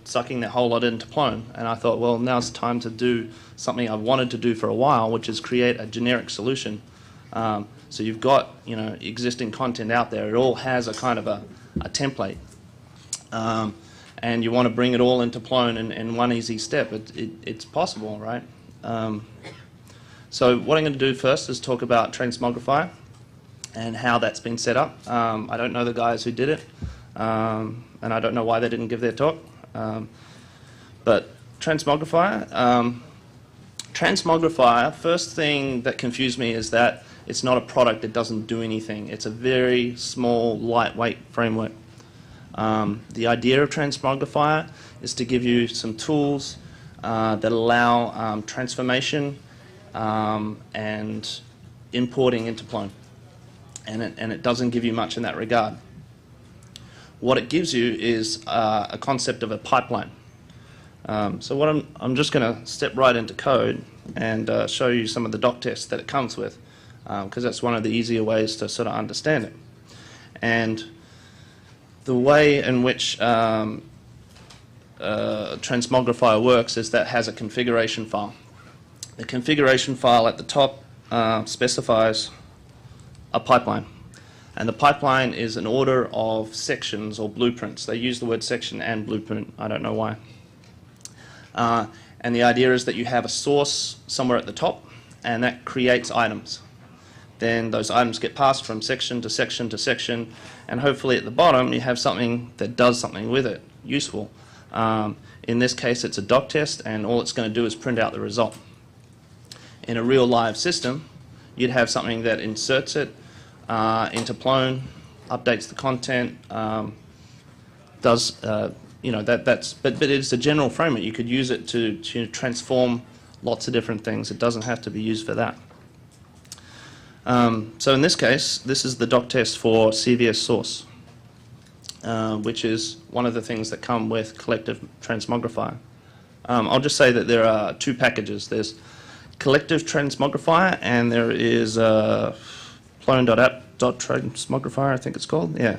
sucking that whole lot into Plone, and I thought, well, now's the time to do something I've wanted to do for a while, which is create a generic solution. So you've got, you know, existing content out there. It all has a kind of a template, and you want to bring it all into Plone in one easy step. It's possible, right? So what I'm going to do first is talk about Transmogrifier and how that's been set up. I don't know the guys who did it, and I don't know why they didn't give their talk. But Transmogrifier, first thing that confused me is that it's not a product, it doesn't do anything. It's a very small, lightweight framework. The idea of Transmogrifier is to give you some tools that allow transformation and importing into Plone. And it doesn't give you much in that regard. What it gives you is a concept of a pipeline. So what I'm just going to step right into code and show you some of the doc tests that it comes with, because that's one of the easier ways to sort of understand it. And the way in which Transmogrifier works is that it has a configuration file. The configuration file at the top specifies a pipeline. And the pipeline is an order of sections or blueprints. They use the word section and blueprint. I don't know why. And the idea is that you have a source somewhere at the top, and that creates items. Then those items get passed from section to section to section, and hopefully at the bottom you have something that does something with it, useful. In this case it's a doc test, and all it's going to do is print out the result. In a real live system, you'd have something that inserts it into Plone, updates the content, does you know, but it's a general framework. You could use it to transform lots of different things. It doesn't have to be used for that. So in this case, this is the doc test for CVS source, which is one of the things that come with Collective Transmogrifier. I'll just say that there are two packages. There's Collective Transmogrifier, and there is plone.app.transmogrifier, I think it's called. Yeah.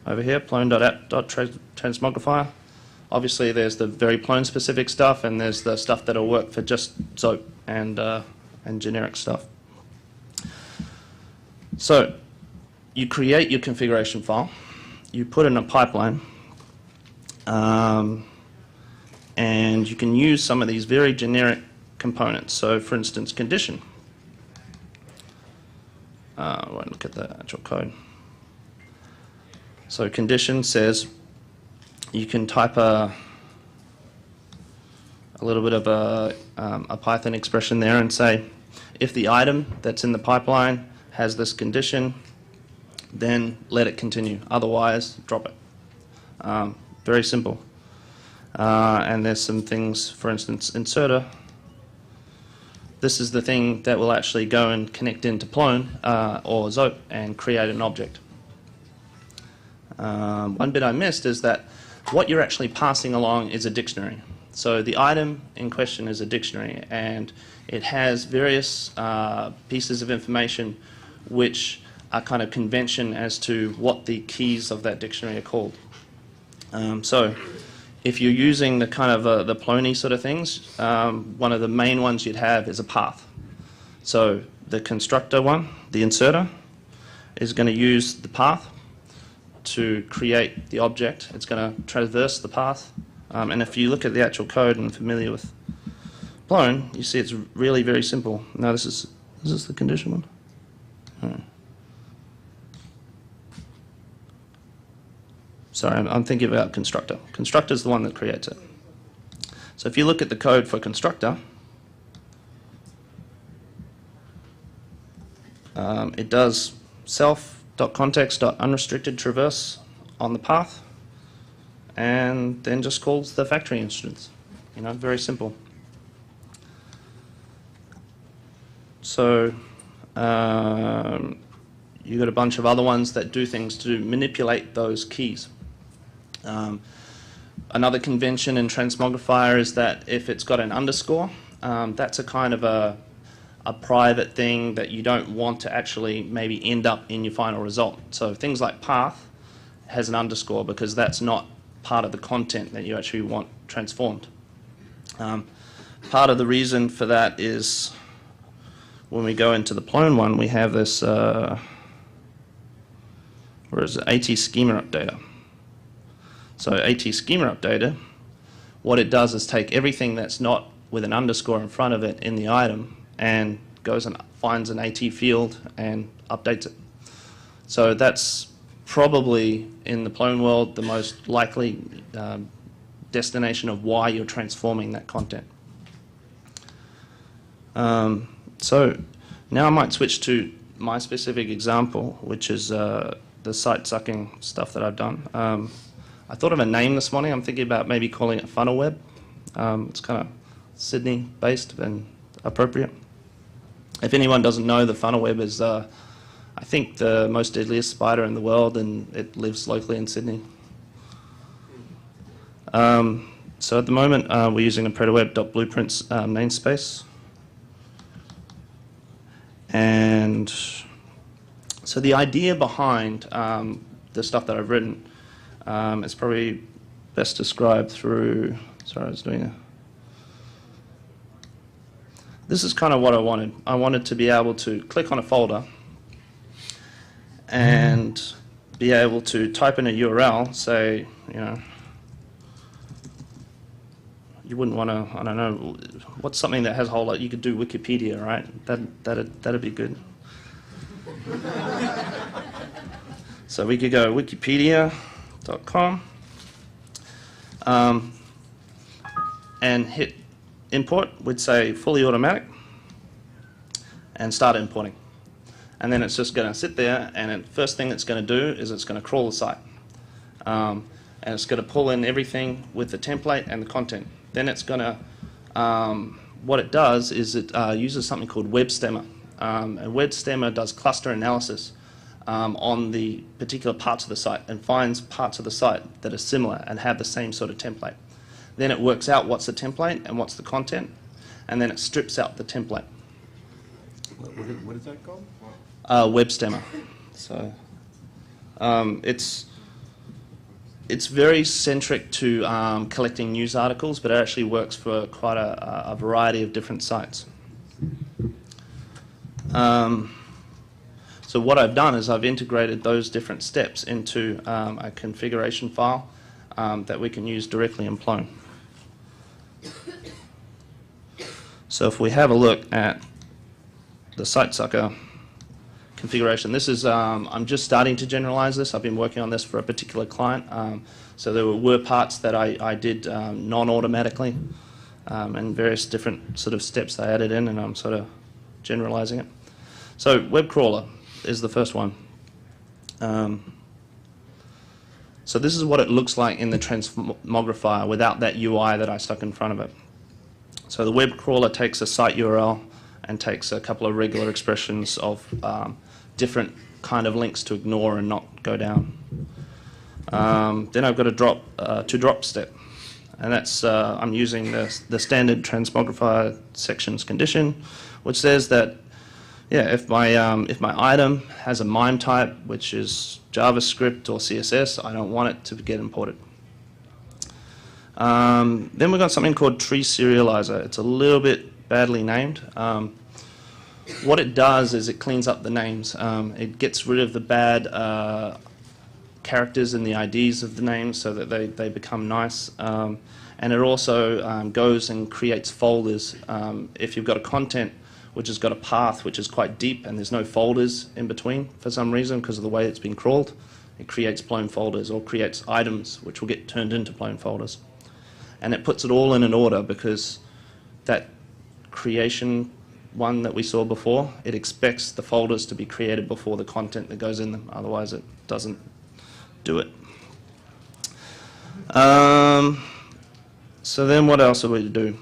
Over here, plone.app.transmogrifier. Obviously, there's the very Plone-specific stuff, and there's the stuff that'll work for just SOAP and generic stuff. So, you create your configuration file, you put in a pipeline, and you can use some of these very generic components. So, for instance, condition. I won't look at the actual code. So condition says you can type a little bit of a Python expression there and say, if the item that's in the pipeline has this condition, then let it continue. Otherwise, drop it. Very simple. And there's some things, for instance, inserter. This is the thing that will actually go and connect into Plone or SOAP and create an object. One bit I missed is that what you're actually passing along is a dictionary. So the item in question is a dictionary, and it has various pieces of information which are kind of convention as to what the keys of that dictionary are called. So if you're using the kind of the Plone sort of things, one of the main ones you'd have is a path. So the constructor one, the inserter, is going to use the path to create the object. It's going to traverse the path. And if you look at the actual code and are familiar with Plone, you see it's really very simple. Now is this the condition one? Sorry, I'm thinking about constructor. Constructor is the one that creates it. So if you look at the code for constructor, it does self.context.unrestricted traverse on the path, and then just calls the factory instance. You know, very simple. So you've got a bunch of other ones that do things to manipulate those keys. Another convention in Transmogrifier is that if it's got an underscore, that's a kind of a private thing that you don't want to actually maybe end up in your final result. So things like path has an underscore because that's not part of the content that you actually want transformed. Part of the reason for that is when we go into the Plone one, we have this, where is it, AT schema updater. So AT schema updater, what it does is take everything that's not with an underscore in front of it in the item and goes and finds an AT field and updates it. So that's probably, in the Plone world, the most likely destination of why you're transforming that content. So now I might switch to my specific example, which is the site sucking stuff that I've done. I thought of a name this morning. I'm thinking about maybe calling it Funnel Web. It's kind of Sydney-based and appropriate. If anyone doesn't know, the Funnel Web is, I think, the most deadliest spider in the world, and it lives locally in Sydney. So at the moment, we're using a PredaWeb.blueprints namespace. And so the idea behind the stuff that I've written is probably best described through, sorry, I was doing a, this is kind of what I wanted. I wanted to be able to click on a folder and be able to type in a URL, say, you know, you wouldn't want to, I don't know, what's something that has a whole lot, you could do Wikipedia, right? That'd be good. So we could go wikipedia.com and hit import. We'd say fully automatic and start importing. And then it's just going to sit there, and the first thing it's going to do is it's going to crawl the site. And it's going to pull in everything with the template and the content. Then it's going to, what it does is it uses something called WebStemmer. And WebStemmer does cluster analysis on the particular parts of the site and finds parts of the site that are similar and have the same sort of template. Then it works out what's the template and what's the content, and then it strips out the template. What is that called? WebStemmer. So it's very centric to collecting news articles, but it actually works for quite a variety of different sites. So what I've done is I've integrated those different steps into a configuration file that we can use directly in Plone. So if we have a look at the site sucker configuration, this is, I'm just starting to generalize this. I've been working on this for a particular client. So there were parts that I did non-automatically and various different sort of steps I added in, and I'm sort of generalizing it. So web crawler is the first one. So this is what it looks like in the transmogrifier without that UI that I stuck in front of it. So the web crawler takes a site URL and takes a couple of regular expressions of different kind of links to ignore and not go down. Then I've got a to-drop step, and that's I'm using the standard transmogrifier sections condition, which says that if my item has a MIME type, which is JavaScript or CSS, I don't want it to get imported. Then we've got something called tree serializer. It's a little bit badly named. What it does is it cleans up the names. It gets rid of the bad characters in the IDs of the names so that they become nice. And it also goes and creates folders. If you've got a content which has got a path which is quite deep and there's no folders in between for some reason because of the way it's been crawled, it creates Plone folders or creates items which will get turned into Plone folders. And it puts it all in an order because that creation one that we saw before, it expects the folders to be created before the content that goes in them, otherwise it doesn't do it. So then what else are we to do?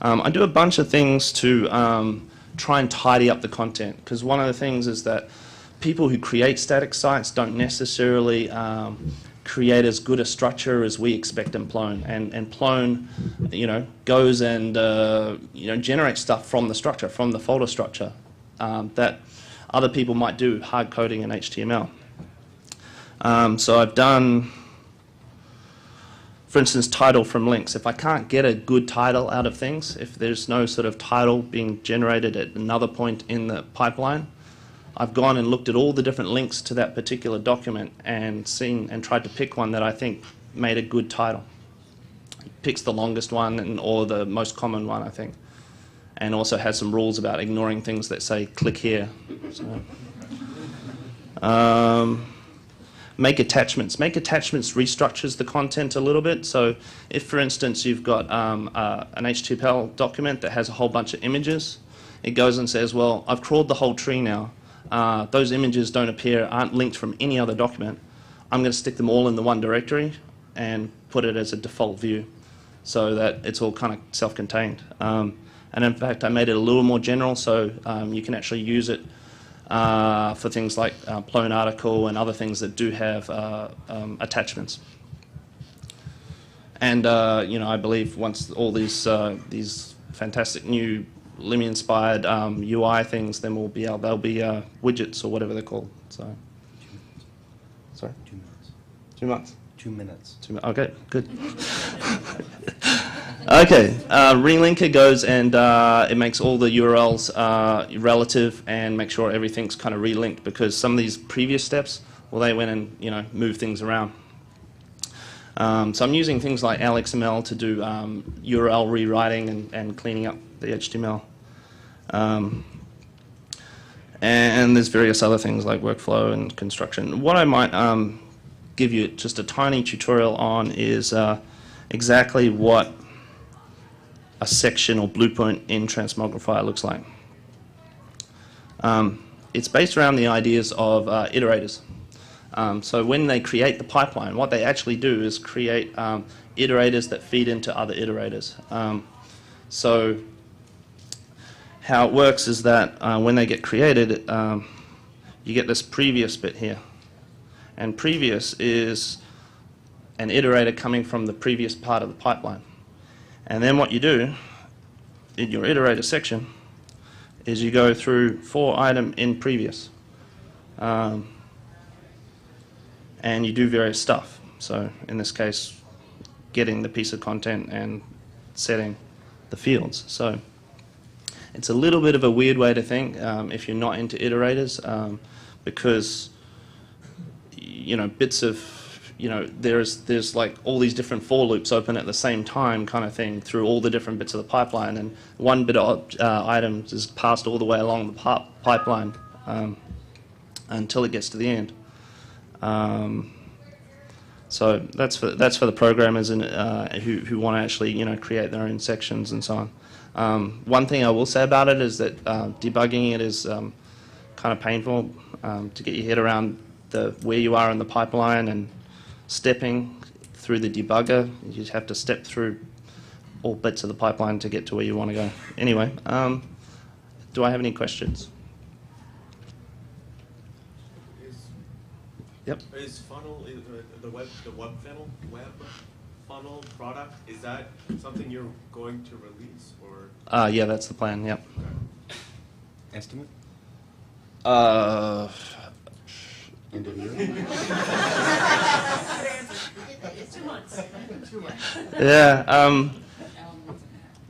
I do a bunch of things to try and tidy up the content, because one of the things is that people who create static sites don't necessarily create as good a structure as we expect in Plone, and Plone, goes and generates stuff from the structure, from the folder structure, that other people might do hard coding in HTML. So I've done for instance, title from links. If I can't get a good title out of things, if there's no sort of title being generated at another point in the pipeline, I've gone and looked at all the different links to that particular document and seen and tried to pick one that I think made a good title. It picks the longest one or the most common one, I think, and also has some rules about ignoring things that say click here. So, make attachments. Make attachments restructures the content a little bit. So if, for instance, you've got an HTML document that has a whole bunch of images, it goes and says, well, I've crawled the whole tree now. Those images don't appear, aren't linked from any other document. I'm going to stick them all in the one directory and put it as a default view so that it's all kind of self-contained. And in fact, I made it a little more general so you can actually use it for things like Plone article and other things that do have attachments. And I believe once all these fantastic new Limmy-inspired UI things, then they'll be widgets or whatever they're called. So, sorry. 2 minutes. 2 months. 2 minutes. Okay, good. Okay, relinker goes and it makes all the URLs relative and make sure everything's kind of relinked, because some of these previous steps, well, they went and moved things around. So I'm using things like LXML to do URL rewriting and cleaning up the HTML. And there's various other things like workflow and construction. What I might give you just a tiny tutorial on is exactly what a section or blueprint in Transmogrifier looks like. It's based around the ideas of iterators. So when they create the pipeline, what they actually do is create iterators that feed into other iterators. So how it works is that when they get created, you get this previous bit here. And previous is an iterator coming from the previous part of the pipeline. And then what you do in your iterator section is you go through for item in previous. And you do various stuff. So in this case, getting the piece of content and setting the fields. So it's a little bit of a weird way to think if you're not into iterators, because bits of there's like all these different for loops open at the same time kind of thing through all the different bits of the pipeline, and one bit of items is passed all the way along the pipeline until it gets to the end. So that's for the programmers and who want to actually create their own sections and so on. One thing I will say about it is that debugging it is kind of painful to get your head around where you are in the pipeline, and stepping through the debugger. You have to step through all bits of the pipeline to get to where you want to go. Anyway, do I have any questions? Yep. Is funnel the web funnel product, is that something you're going to release, or? Yeah, that's the plan. Yep. Okay. Estimate? End of year? It's 2 months. 2 months. Yeah.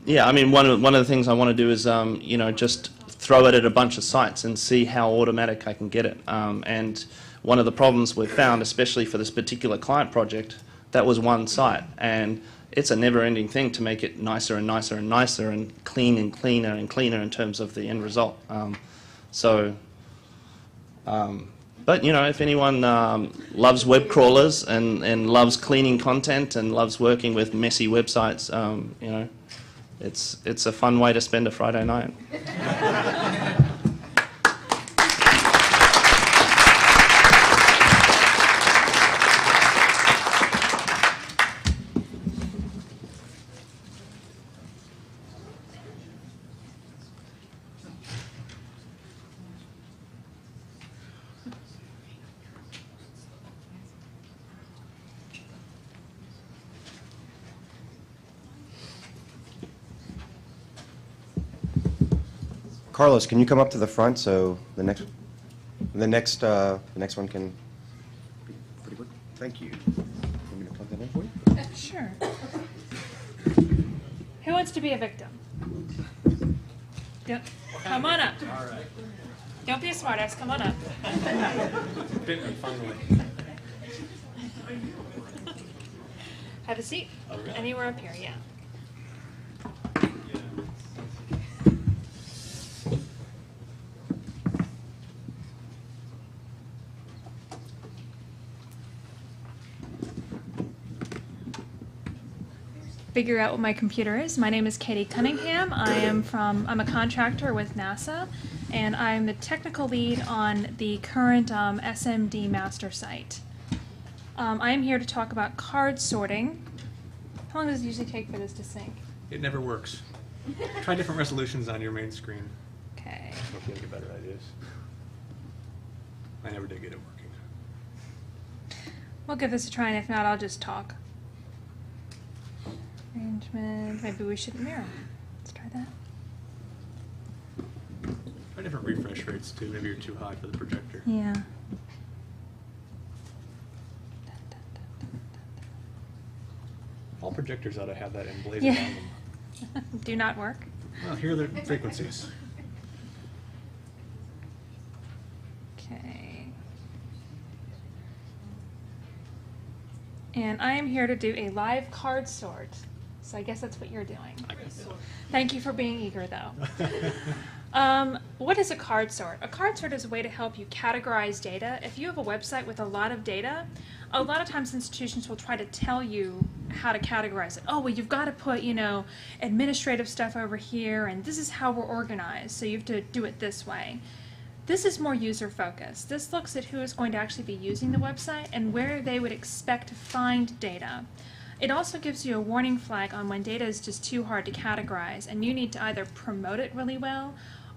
Yeah. I mean, one of the things I want to do is just throw it at a bunch of sites and see how automatic I can get it. And one of the problems we've found, especially for this particular client project, that was one site, and it's a never-ending thing to make it nicer and nicer and nicer and clean and cleaner and cleaner in terms of the end result. But if anyone loves web crawlers and loves cleaning content and loves working with messy websites, it's a fun way to spend a Friday night. Carlos, can you come up to the front so the next one can be pretty quick? Thank you. Want me to plug that in for you? Sure. Who wants to be a victim? Yep. Come on up. All right. Don't be a smartass. Come on up. Bit me, finally. Have a seat. Anywhere up here, yeah. Figure out what my computer is. My name is Katie Cunningham. I'm a contractor with NASA, and I'm the technical lead on the current SMD master site. I am here to talk about card sorting. How long does it usually take for this to sync? It never works. Try different resolutions on your main screen. Okay. Hope you'll get better ideas. I never did get it working. We'll give this a try, and if not, I'll just talk. Arrangement. Maybe we shouldn't mirror. Let's try that. Try different refresh rates too. Maybe you're too high for the projector. Yeah. All projectors ought to have that emblazoned Yeah. on them. Do not work. Well, here are the frequencies. Okay. And I am here to do a live card sort. So I guess that's what you're doing. I guess so. Thank you for being eager, though. What is a card sort? A card sort is a way to help you categorize data. If you have a website with a lot of data, a lot of times institutions will try to tell you how to categorize it. Oh, well, you've got to put, administrative stuff over here, and this is how we're organized, so you have to do it this way. This is more user-focused. This looks at who is going to actually be using the website and where they would expect to find data. It also gives you a warning flag on when data is just too hard to categorize, and you need to either promote it really well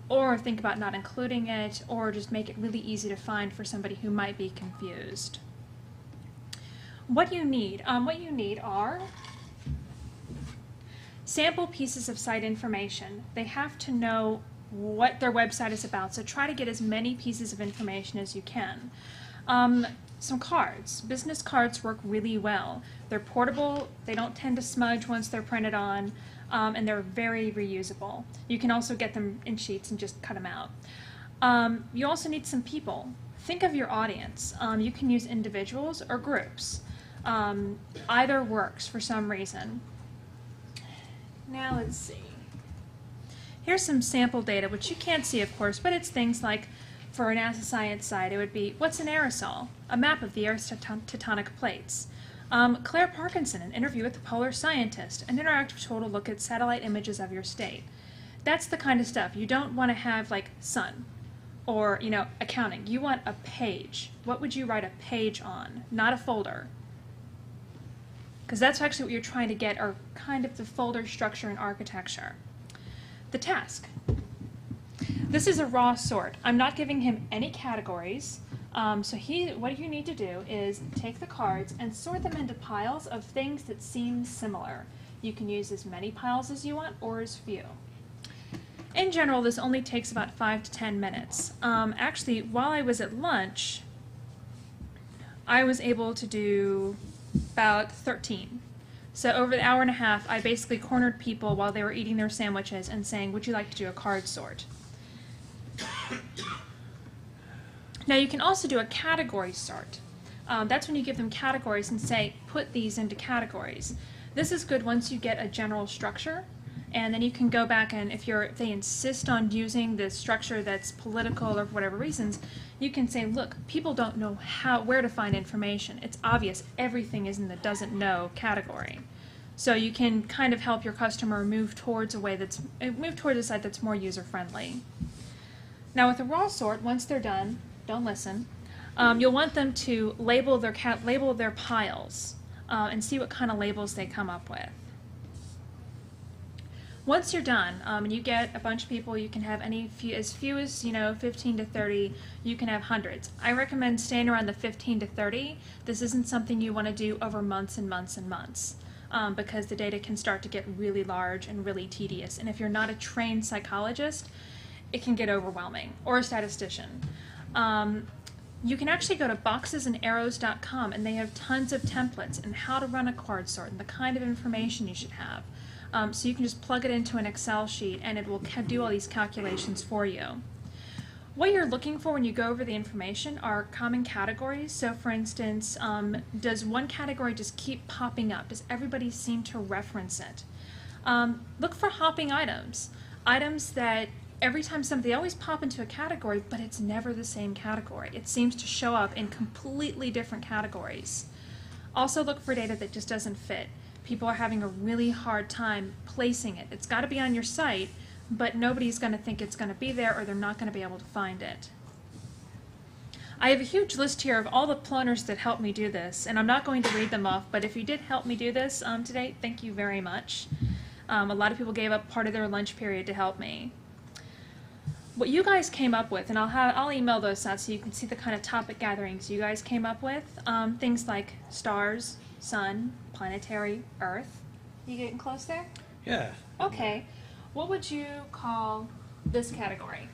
or think about not including it, or just make it really easy to find for somebody who might be confused. What do you need? What you need are sample pieces of site information. They have to know what their website is about, so try to get as many pieces of information as you can. Some cards. Business cards work really well. They're portable, they don't tend to smudge once they're printed on, and they're very reusable. You can also get them in sheets and just cut them out. You also need some people. Think of your audience. You can use individuals or groups. Either works for some reason. Now let's see. Here's some sample data, which you can't see, of course, but it's things like, for a NASA science site, it would be, what's an aerosol? A map of the Earth's tectonic plates. Claire Parkinson, an interview with the polar scientist, an interactive tool to look at satellite images of your state. That's the kind of stuff. You don't want to have, like, sun or, accounting. You want a page. What would you write a page on? Not a folder. Because that's actually what you're trying to get, are kind of the folder structure and architecture. The task. This is a raw sort. I'm not giving him any categories. What you need to do is take the cards and sort them into piles of things that seem similar. You can use as many piles as you want or as few. In general, this only takes about 5 to 10 minutes. Actually, while I was at lunch, I was able to do about 13. So over the hour and a half, I basically cornered people while they were eating their sandwiches and saying, would you like to do a card sort? Now you can also do a category sort. That's when you give them categories and say, put these into categories. This is good once you get a general structure, and then you can go back and if they insist on using the structure that's political or for whatever reasons, you can say, look, people don't know where to find information. It's obvious everything is in the doesn't know category. So you can kind of help your customer move towards a site that's more user-friendly. Now with a raw sort, once they're done, don't listen, you'll want them to label their piles and see what kind of labels they come up with. Once you're done, and you get a bunch of people, you can have as few as 15 to 30. You can have hundreds. I recommend staying around the 15 to 30. This isn't something you want to do over months and months and months, because the data can start to get really large and really tedious. And if you're not a trained psychologist, it can get overwhelming, or a statistician. You can actually go to boxesandarrows.com and they have tons of templates and how to run a card sort and the kind of information you should have. So you can just plug it into an Excel sheet and it will do all these calculations for you. What you're looking for when you go over the information are common categories. So for instance, does one category just keep popping up? Does everybody seem to reference it? Look for hopping items. Items that every time they always pop into a category, but it's never the same category. It seems to show up in completely different categories. Also look for data that just doesn't fit. People are having a really hard time placing it. It's got to be on your site, but nobody's going to think it's going to be there or they're not going to be able to find it. I have a huge list here of all the planners that helped me do this, and I'm not going to read them off, but if you did help me do this today, thank you very much. A lot of people gave up part of their lunch period to help me. What you guys came up with, and I'll email those out so you can see the kind of topic gatherings you guys came up with. Things like stars, sun, planetary, earth. You getting close there? Yeah. Okay. What would you call this category?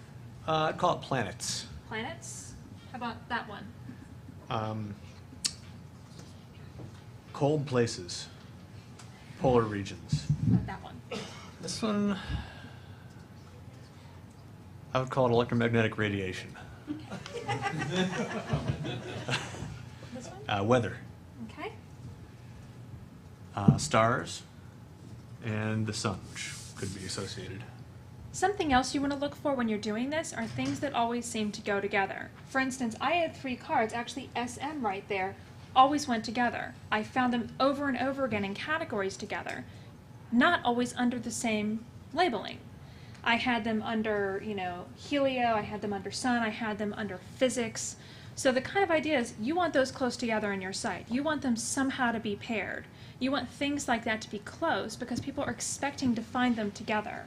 I'd call it planets. Planets? How about that one? Cold places. Polar regions. How about that one? This one, I would call it electromagnetic radiation. This one? Weather. Okay. Stars. And the sun, which could be associated. Something else you want to look for when you're doing this are things that always seem to go together. For instance, I had 3 cards, actually SM right there, always went together. I found them over and over again in categories together, not always under the same labeling. I had them under, helio, I had them under sun, I had them under physics. So the kind of idea is you want those close together on your site. You want them somehow to be paired. You want things like that to be close because people are expecting to find them together.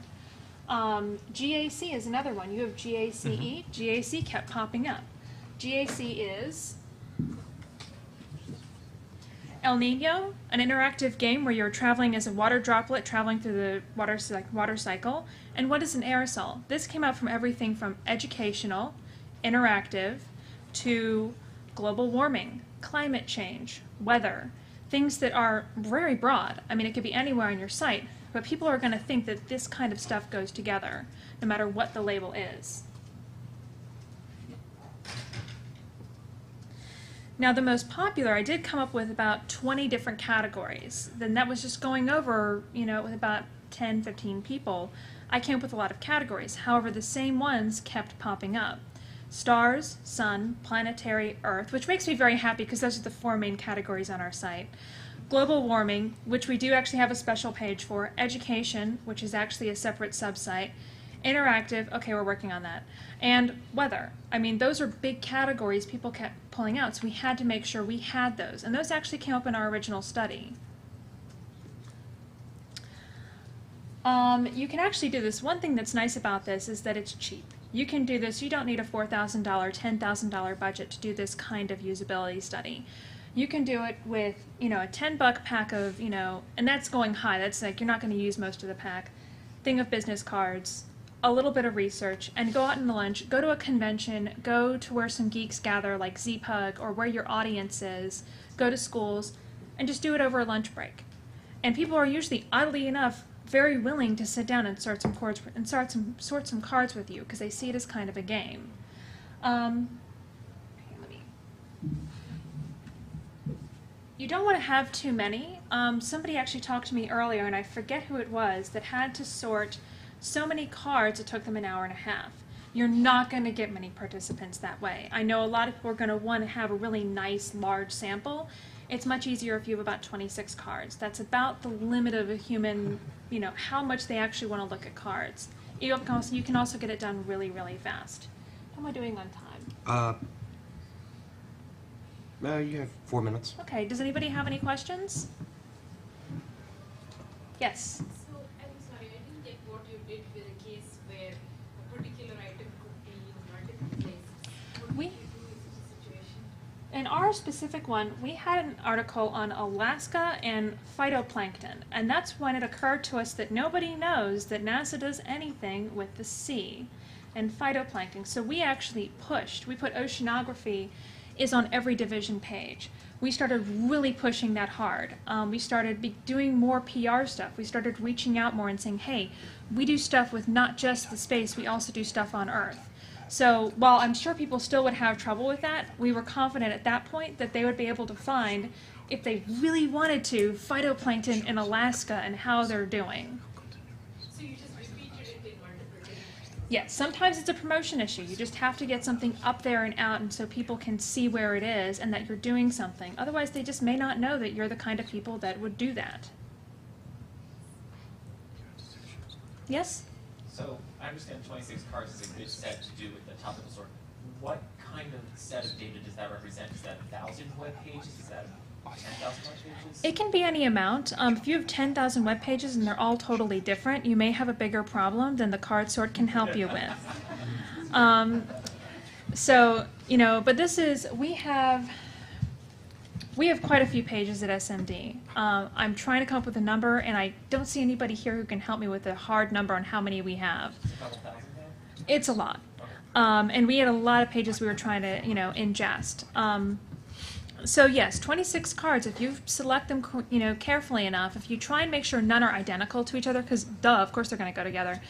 GAC is another one. You have GACE. GAC kept popping up. GAC is El Nino, an interactive game where you're traveling as a water droplet traveling through the water cycle. And what is an aerosol? This came out from everything from educational, interactive, to global warming, climate change, weather, things that are very broad. I mean, it could be anywhere on your site, but people are going to think that this kind of stuff goes together, no matter what the label is. Now, the most popular, I did come up with about 20 different categories. Then that was just going over, with about 10, 15 people. I came up with a lot of categories. However, the same ones kept popping up. Stars, sun, planetary, earth, which makes me very happy because those are the 4 main categories on our site. Global warming, which we do actually have a special page for. Education, which is actually a separate subsite. Interactive, okay, we're working on that. And weather. I mean, those are big categories people kept pulling out, so we had to make sure we had those. And those actually came up in our original study. You can actually do this. One thing that's nice about this is that it's cheap. You can do this. You don't need a $4,000, $10,000 budget to do this kind of usability study. You can do it with, a $10 pack of, and that's going high. That's like you're not going to use most of the pack. Thing of business cards, a little bit of research, and go out on the lunch. Go to a convention. Go to where some geeks gather, like ZPUG, or where your audience is. Go to schools, and just do it over a lunch break. And people are usually, oddly enough, very willing to sit down and sort some cards with you because they see it as kind of a game. You don't want to have too many. Somebody actually talked to me earlier, and I forget who it was, that had to sort so many cards it took them an hour and a half. You're not going to get many participants that way. I know a lot of people are going to want to have a really nice, large sample. It's much easier if you have about 26 cards. That's about the limit of a human, how much they actually want to look at cards. You can also get it done really, really fast. How am I doing on time? You have 4 minutes. Okay, does anybody have any questions? Yes? So, I'm sorry, I didn't get what you did with a case where a particular item could be in multiple places. What We- did you do in such a situation? In our specific one, we had an article on Alaska and phytoplankton, and that's when it occurred to us that nobody knows that NASA does anything with the sea. and phytoplankton. So we actually we put oceanography is on every division page. We started really pushing that hard. We started doing more PR stuff. We started reaching out more and saying, hey, we do stuff with not just the space, we also do stuff on Earth. So while I'm sure people still would have trouble with that, we were confident at that point that they would be able to find, if they really wanted to, phytoplankton in Alaska and how they're doing. So you just repeated it in multiple days? Yes, sometimes it's a promotion issue. You just have to get something up there and out and so people can see where it is and that you're doing something. Otherwise, they just may not know that you're the kind of people that would do that. Yes? So I understand 26 cards is a good set to do with the topical sort. What kind of set of data does that represent? Is that 1,000 web pages? Is that 10,000 web pages? It can be any amount. If you have 10,000 web pages and they're all totally different, you may have a bigger problem than the card sort can help you with. So, you know, but this is, we have quite a few pages at SMD. I'm trying to come up with a number, and I don't see anybody here who can help me with a hard number on how many we have. A couple thousand though? It's a lot. And we had a lot of pages we were trying to, you know, ingest. So yes, 26 cards, if you select them, you know, carefully enough, if you try and make sure none are identical to each other, because duh, of course they're going to go together.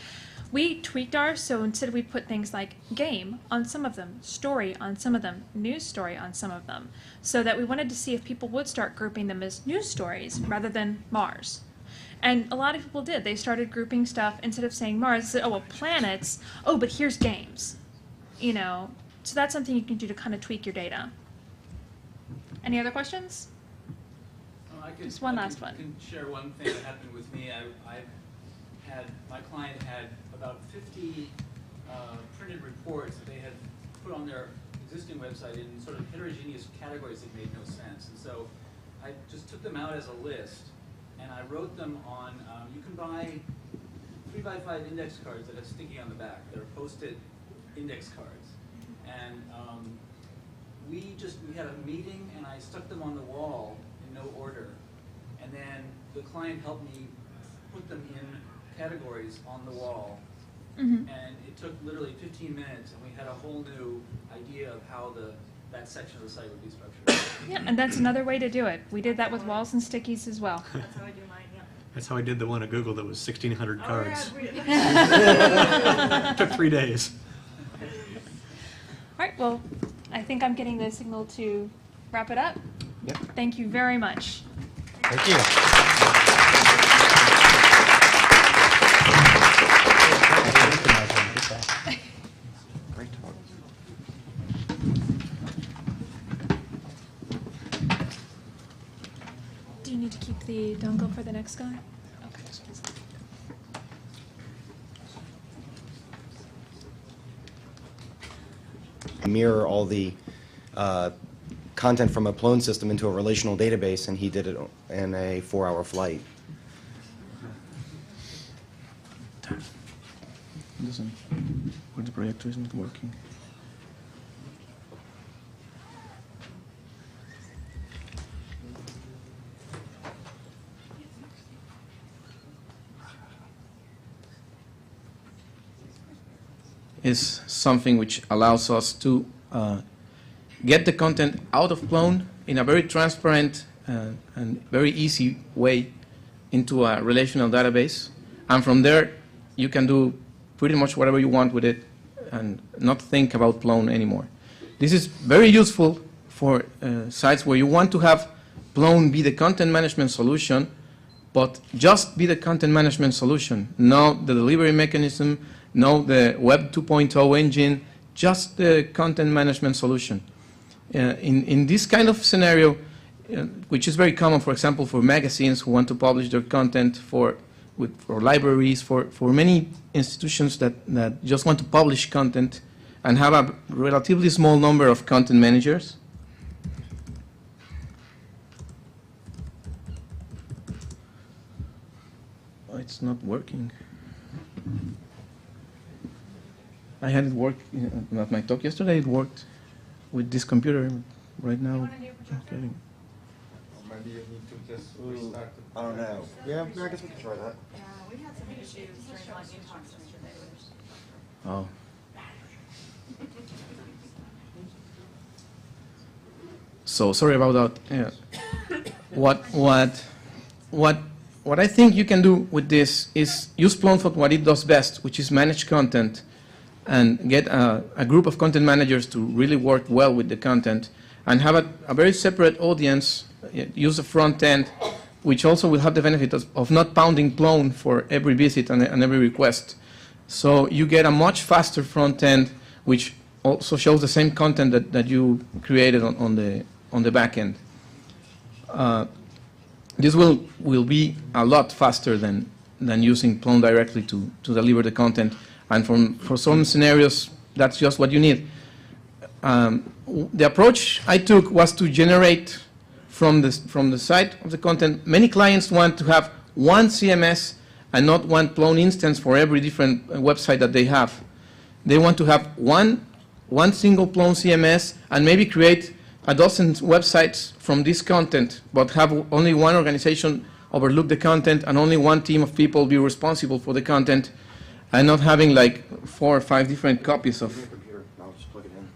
We tweaked ours, so instead we put things like game on some of them, story on some of them, news story on some of them, so that we wanted to see if people would start grouping them as news stories rather than Mars. And a lot of people did. They started grouping stuff, instead of saying Mars, they said, oh, well, planets, oh, but here's games. You know, so that's something you can do to kind of tweak your data. Any other questions? Just one last one. I can share one thing that happened with me. My client had about 50 printed reports that they had put on their existing website in sort of heterogeneous categories that made no sense. And so I just took them out as a list, and I wrote them on, you can buy 3x5 index cards that have sticky on the back. They're post-it index cards. And we had a meeting, and I stuck them on the wall in no order. And then the client helped me put them in categories on the wall. Mm-hmm. And it took literally 15 minutes, and we had a whole new idea of how that section of the site would be structured. Yeah, and that's another way to do it. We did that with walls and stickies as well. That's how I do mine, yeah. That's how I did the one at Google that was 1,600 Oh, cards. yeah, It took 3 days. All right, well, I think I'm getting the signal to wrap it up. Yep. Thank you very much. Thank you. Great talk. Do you need to keep the dongle for the next guy? Okay. Mirror all the content from a Plone system into a relational database, and he did it in a 4-hour flight. The projector isn't working. Is something which allows us to get the content out of Plone in a very transparent and very easy way into a relational database. And from there, you can do pretty much whatever you want with it and not think about Plone anymore. This is very useful for sites where you want to have Plone be the content management solution, but just be the content management solution, not the delivery mechanism, not the Web 2.0 engine, just the content management solution. In this kind of scenario, which is very common, for example, for magazines who want to publish their content, for libraries, for many institutions that just want to publish content and have a relatively small number of content managers. Oh, it's not working. I had it work at my talk yesterday. It worked with this computer. Right now, okay. Maybe you need to just restart it. I don't know. Yeah, I guess we can try that. We had some issues during like in-talks yesterday. Oh, So sorry about that. What I think you can do with this is use Plone for what it does best, which is manage content, and get a group of content managers to really work well with the content, and have a very separate audience. Use the front end, which also will have the benefit of not pounding Plone for every visit and every request. So you get a much faster front end, which also shows the same content that you created on the back end. This will be a lot faster than using Plone directly to deliver the content. And for some scenarios, that's just what you need. The approach I took was to generate from the site of the content. Many clients want to have one CMS and not one Plone instance for every different website that they have. They want to have one single Plone CMS and maybe create a dozen websites from this content, but have only one organization overlook the content and only one team of people be responsible for the content, and not having like 4 or 5 different copies of. Computer, I'll just plug it in.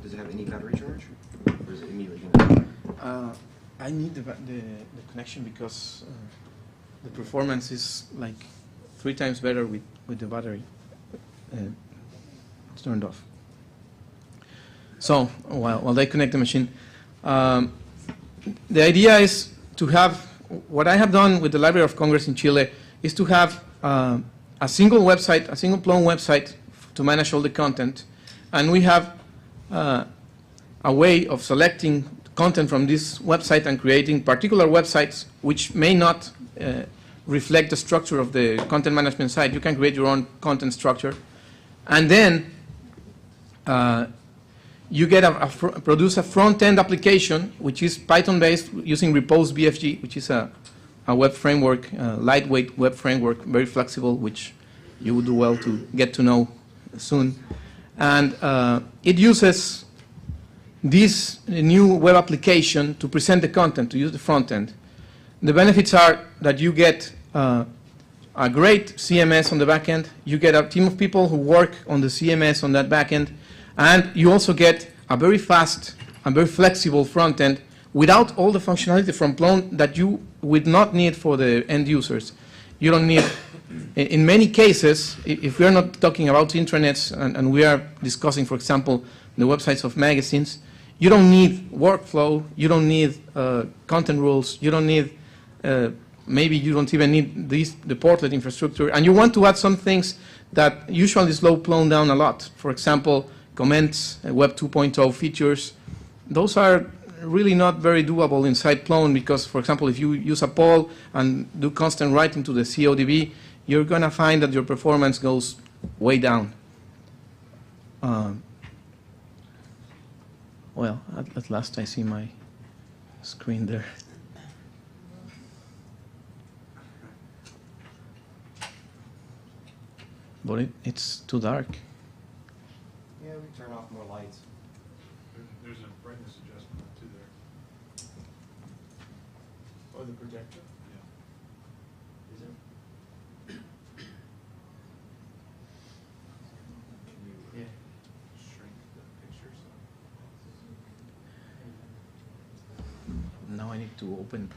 Does it have any battery charge, or is it immediately going to? I need the connection because the performance is like 3 times better with the battery turned off. So while they connect the machine, the idea is to have, what I have done with the Library of Congress in Chile is to have a single website, a single Plone website to manage all the content, and we have a way of selecting content from this website and creating particular websites which may not reflect the structure of the content management site. You can create your own content structure, and then you get produce a front-end application which is Python-based using Repose BFG, which is a web framework, lightweight web framework, very flexible, which you would do well to get to know soon. And it uses this new web application to present the content, to use the front end. The benefits are that you get a great CMS on the back end, you get a team of people who work on the CMS on that back end, and you also get a very fast and very flexible front end without all the functionality from Plone that you would not need for the end users. You don't need, in many cases, if we are not talking about intranets and we are discussing, for example, the websites of magazines, you don't need workflow, you don't need content rules, you don't need, maybe you don't even need the portlet infrastructure, and you want to add some things that usually slow Plone down a lot. For example, comments, Web 2.0 features. Those are really not very doable inside Plone because, for example, if you use a poll and do constant writing to the CODB, you're going to find that your performance goes way down. Well, at last I see my screen there. But it's too dark. Yeah, we turn off more lights. There's a brightness adjustment too there. Oh, the projector? Yeah. Is it? Can you shrink the picture so? Now I need to open.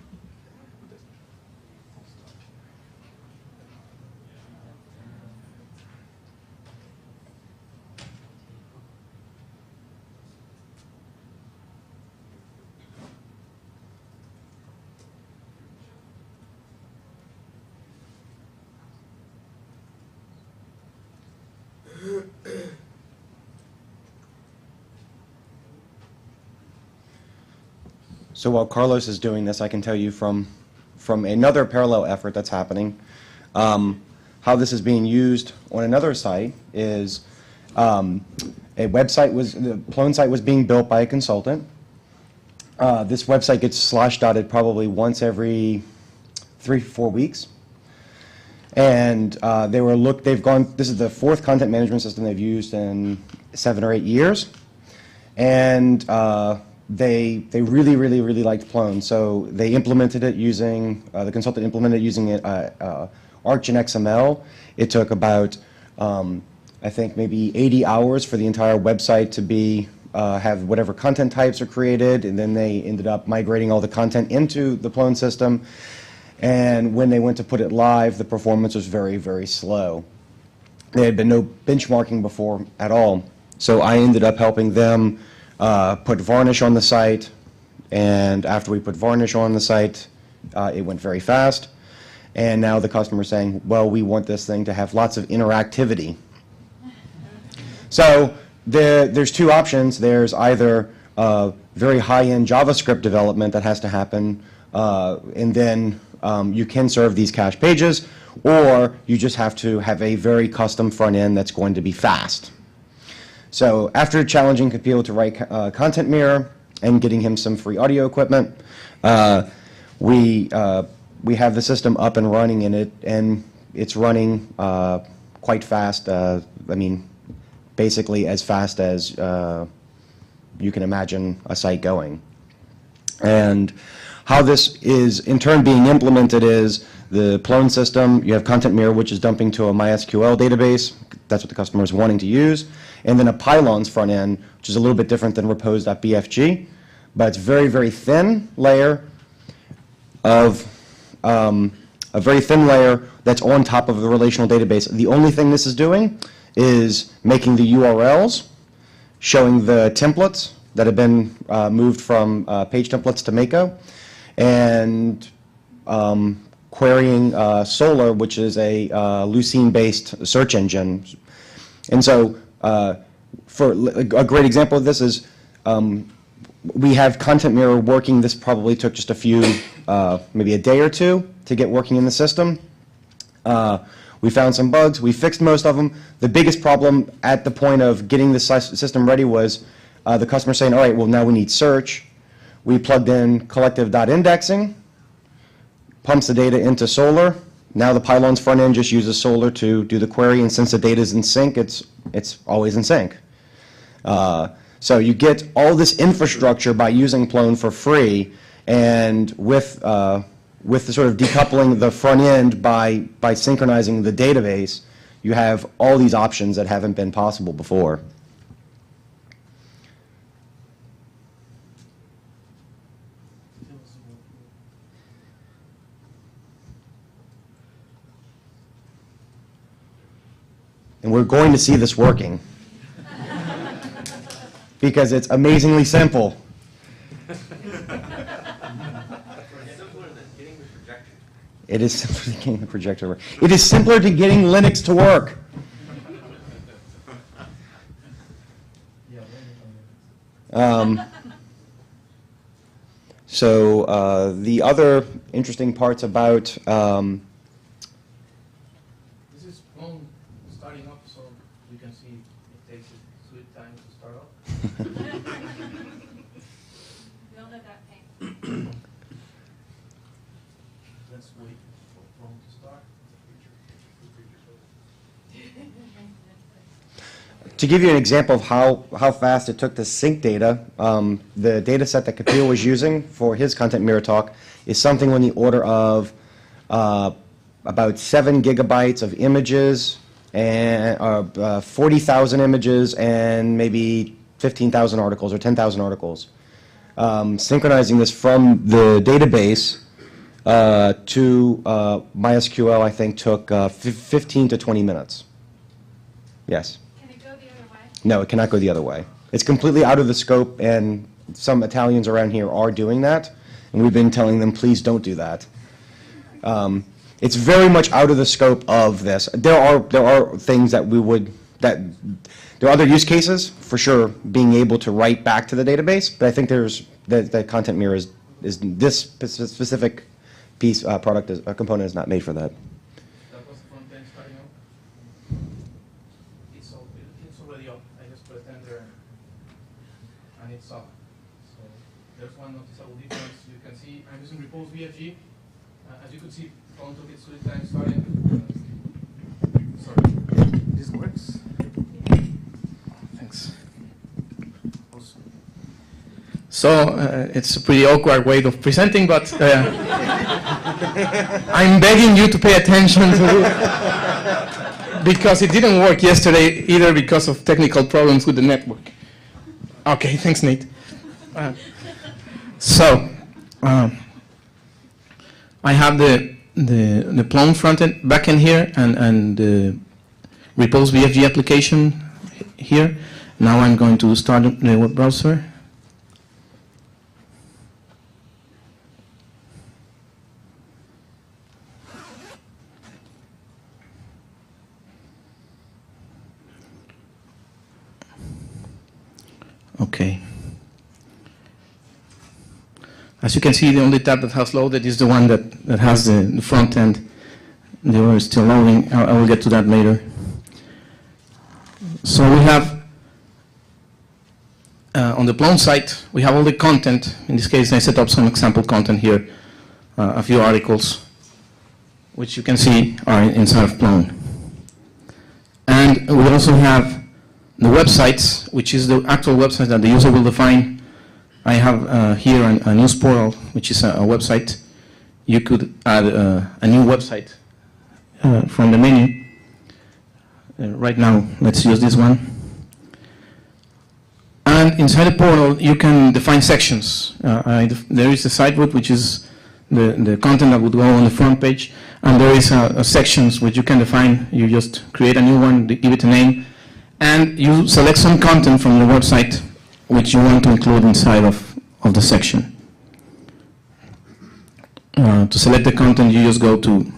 So while Carlos is doing this, I can tell you from another parallel effort that's happening, how this is being used on another site is a website the Plone site was being built by a consultant. This website gets slash-dotted probably once every 3-4 weeks. And this is the 4th content management system they've used in 7 or 8 years. And they really, really, really liked Plone. So they implemented it using, the consultant implemented it using Arch and XML. It took about, I think, maybe 80 hours for the entire website to be have whatever content types are created, and then they ended up migrating all the content into the Plone system. And when they went to put it live, the performance was very, very slow. There had been no benchmarking before at all. So I ended up helping them put varnish on the site. And after we put varnish on the site, it went very fast. And now the customer's saying, well, we want this thing to have lots of interactivity. So there's two options. There's either very high-end JavaScript development that has to happen, and then you can serve these cache pages, or you just have to have a very custom front end that's going to be fast. So after challenging Kapil to write Content Mirror and getting him some free audio equipment, we have the system up and running and it's running quite fast. I mean, basically as fast as you can imagine a site going. And how this is in turn being implemented is the Plone system, you have Content Mirror, which is dumping to a MySQL database. That's what the customer is wanting to use. And then a Pylons front end, which is a little bit different than repos.bfg, but it's very, very thin layer of a very thin layer that's on top of the relational database. The only thing this is doing is making the URLs, showing the templates that have been moved from page templates to Mako, and querying Solr, which is a Lucene-based search engine. And so for a great example of this is we have Content Mirror working. This probably took just a few, maybe a day or two to get working in the system. We found some bugs. We fixed most of them. The biggest problem at the point of getting the system ready was the customer saying, all right, well, now we need search. We plugged in collective.indexing, pumps the data into Solr. Now the Pylons front end just uses Solr to do the query, and since the data is in sync, it's always in sync. So you get all this infrastructure by using Plone for free, and with the sort of decoupling the front end by synchronizing the database, you have all these options that haven't been possible before. And we're going to see this working because it's amazingly simple. It is simpler than getting the projector to work. It is simpler than getting Linux to work. So the other interesting parts about This is Plone starting up, so you can see it takes a sweet time to start up. We all know that pain. Let's wait for Plone to start. To give you an example of how fast it took to sync data, the data set that Kapil was using for his Content Mirror talk is something on the order of about 7 gigabytes of images, and 40,000 images, and maybe 15,000 articles or 10,000 articles. Synchronizing this from the database to MySQL, I think, took 15 to 20 minutes. Yes? No, it cannot go the other way. It's completely out of the scope, and some Italians around here are doing that, and we've been telling them, please don't do that. It's very much out of the scope of this. There are things that there are other use cases, for sure, being able to write back to the database, but I think the Content Mirror is this specific piece, component is not made for that. That was the front end starting up. It's already up. I just pressed enter and it's up. So there's one noticeable difference. You can see I'm using repos BFG. As you could see, Plone took its sweet time starting. Sorry, this works. Thanks. So it's a pretty awkward way of presenting, but I'm begging you to pay attention to it because it didn't work yesterday either because of technical problems with the network. Okay, thanks, Nate. So, I have the Plum frontend backend here and the Repose BFG application here. Now I'm going to start the web browser. Okay. As you can see, the only tab that has loaded is the one that has the front end. The other is still loading. I will get to that later. So we have, on the Plum site, we have all the content. In this case, I set up some example content here, a few articles, which you can see are inside of Plum. And we also have the websites, which is the actual website that the user will define. I have here a news portal, which is a website. You could add a new website from the menu. Right now, let's use this one. And inside the portal, you can define sections. There is a site root, which is the content that would go on the front page. And there is a sections which you can define. You just create a new one, give it a name, and you select some content from the website which you want to include inside of the section. To select the content, you just go to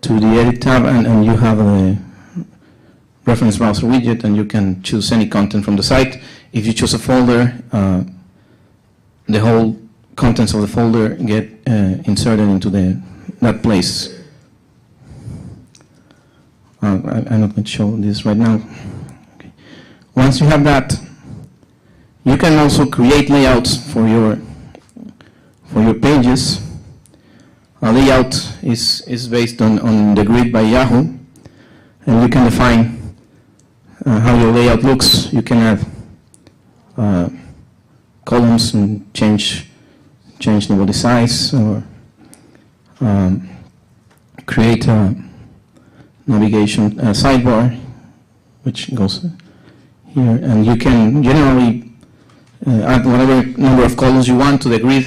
the Edit tab, and you have a reference browser widget, and you can choose any content from the site. If you choose a folder, the whole contents of the folder get inserted into that place. I'm not going to show this right now. Okay. Once you have that, you can also create layouts for your pages. A layout is based on the grid by Yahoo, and you can define how your layout looks. You can have columns and change the body size, or create a navigation sidebar, which goes here, and you can generally add whatever number of columns you want to the grid.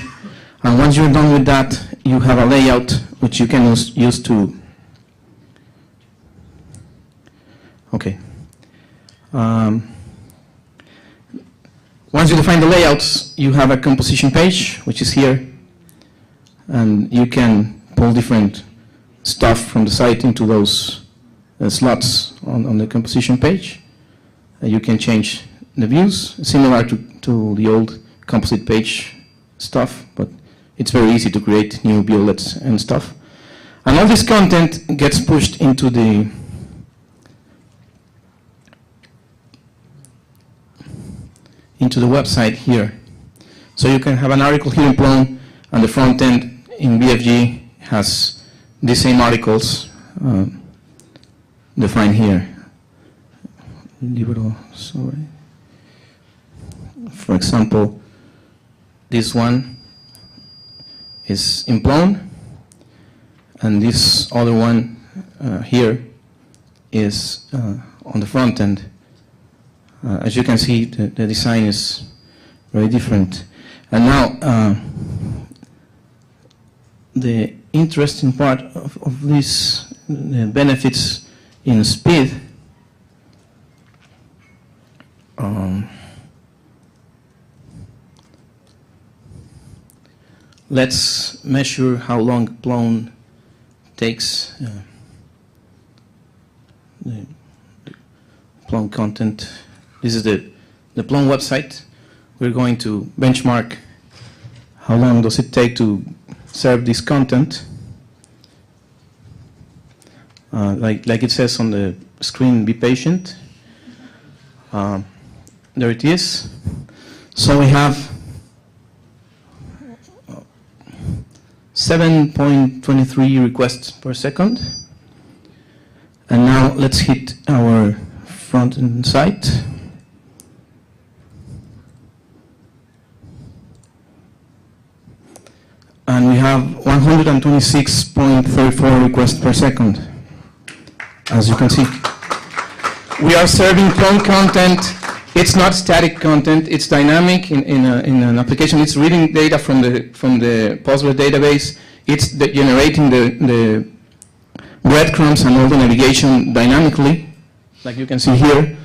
And once you're done with that, you have a layout which you can use to. Okay. Once you define the layouts, you have a composition page, which is here, and you can pull different stuff from the site into those slots on the composition page. You can change the views, similar to the old composite page stuff, but it's very easy to create new viewlets and stuff. And all this content gets pushed into the website here. So you can have an article here in Plum, and the front end in BFG has the same articles defined here. Sorry. For example, this one is in Plum, and this other one here is on the front end. As you can see, the design is very different. And now, the interesting part of this, the benefits in speed, let's measure how long Plum takes the Plum content. This is the Plum website. We're going to benchmark how long does it take to serve this content. Like it says on the screen, be patient. There it is. So we have 7.23 requests per second. And now let's hit our front-end site. And we have 126.34 requests per second, as you can see. we are serving clone content. It's not static content. It's dynamic in an application. It's reading data from the Postgres database. It's generating the breadcrumbs and all the navigation dynamically, like you can see here.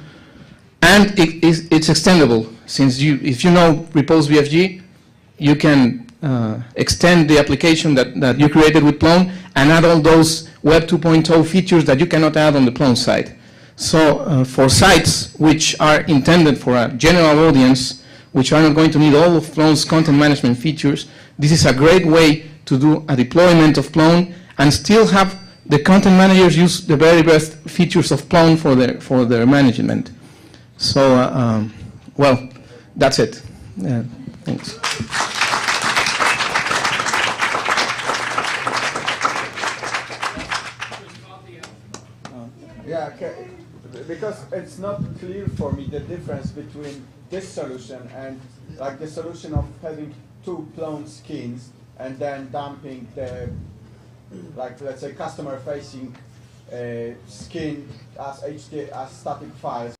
And it's extendable. Since if you know repose BFG, you can extend the application that you created with Plone and add all those Web 2.0 features that you cannot add on the Plone side. So for sites which are intended for a general audience, which are not going to need all of Plone's content management features, this is a great way to do a deployment of Plone and still have the content managers use the very best features of Plone for their management. So, well, that's it. Thanks. Yeah, okay. Because it's not clear for me the difference between this solution and like the solution of having two clone skins and then dumping the, like let's say, customer-facing skin as static files